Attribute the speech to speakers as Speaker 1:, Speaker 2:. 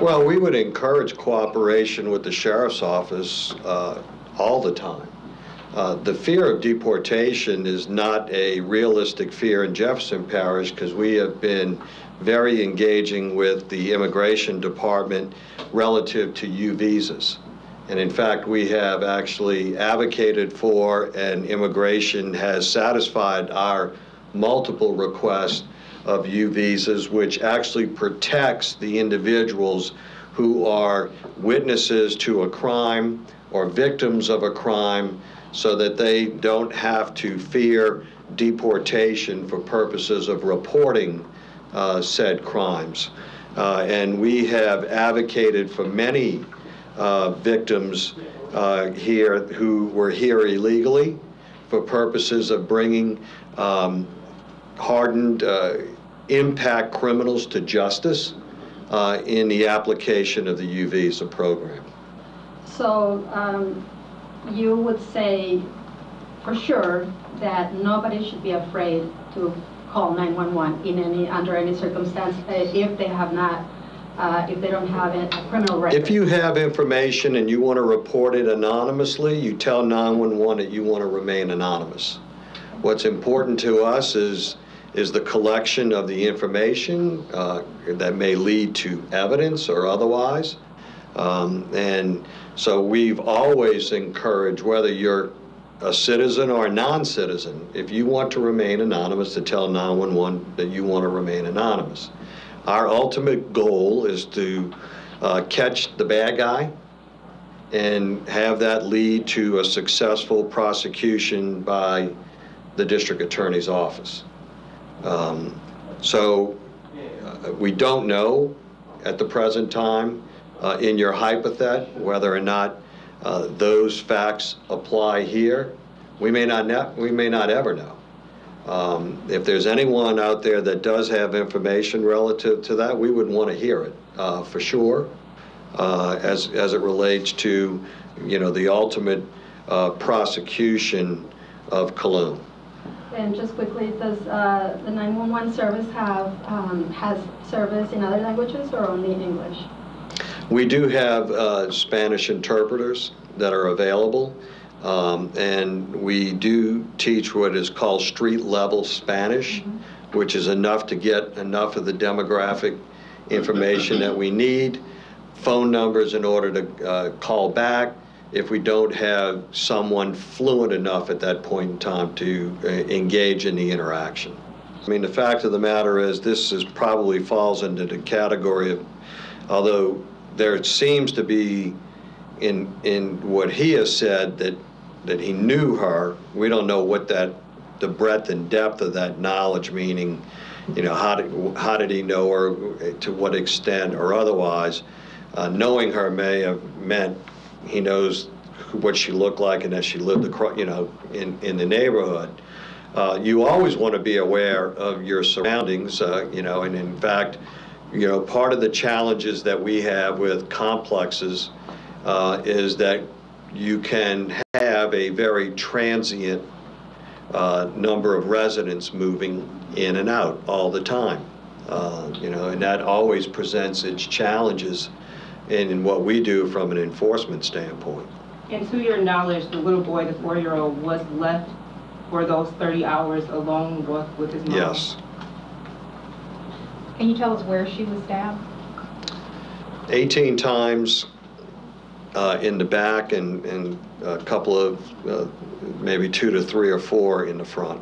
Speaker 1: Well, we would encourage cooperation with the sheriff's office all the time. The fear of deportation is not a realistic fear in Jefferson Parish because we have been very engaging with the immigration department relative to U visas. And in fact, we have actually advocated for, and immigration has satisfied our multiple requests of U visas, which actually protects the individuals who are witnesses to a crime or victims of a crime, so that they don't have to fear deportation for purposes of reporting said crimes. And we have advocated for many victims here who were here illegally for purposes of bringing hardened impact criminals to justice in the application of the U visa program.
Speaker 2: So you would say for sure that nobody should be afraid to call 911 under any circumstance if they have not, if they don't have a criminal record.
Speaker 1: If you have information and you want to report it anonymously, you tell 911 that you want to remain anonymous. What's important to us is the collection of the information that may lead to evidence or otherwise. And so we've always encouraged, whether you're a citizen or a non-citizen, if you want to remain anonymous, to tell 911 that you want to remain anonymous. Our ultimate goal is to catch the bad guy and have that lead to a successful prosecution by the district attorney's office. We don't know at the present time in your hypothet whether or not those facts apply here. We may not ever know. If there's anyone out there that does have information relative to that, we would want to hear it for sure, as it relates to, you know, the ultimate prosecution of Cologne.
Speaker 2: And just quickly, does the 911 service has service in other languages or only English?
Speaker 1: We do have Spanish interpreters that are available, and we do teach what is called street-level Spanish, which is enough to get enough of the demographic information that we need, phone numbers in order to call back if we don't have someone fluent enough at that point in time to engage in the interaction. I mean, the fact of the matter is this probably falls into the category of, although there seems to be in what he has said that he knew her, we don't know what the breadth and depth of that knowledge, meaning, you know, how did he know her, to what extent or otherwise. Knowing her may have meant he knows what she looked like and that she lived across, you know, in the neighborhood. You always want to be aware of your surroundings, you know, and in fact, you know, part of the challenges that we have with complexes is that you can have a very transient number of residents moving in and out all the time, you know, and that always presents its challenges in what we do from an enforcement standpoint.
Speaker 3: And to your knowledge, the little boy, the 4-year-old, was left for those 30 hours alone with his mom?
Speaker 1: Yes.
Speaker 4: Can you tell us where she was stabbed?
Speaker 1: 18 times in the back, and a couple of maybe 2 to 3 or 4 in the front.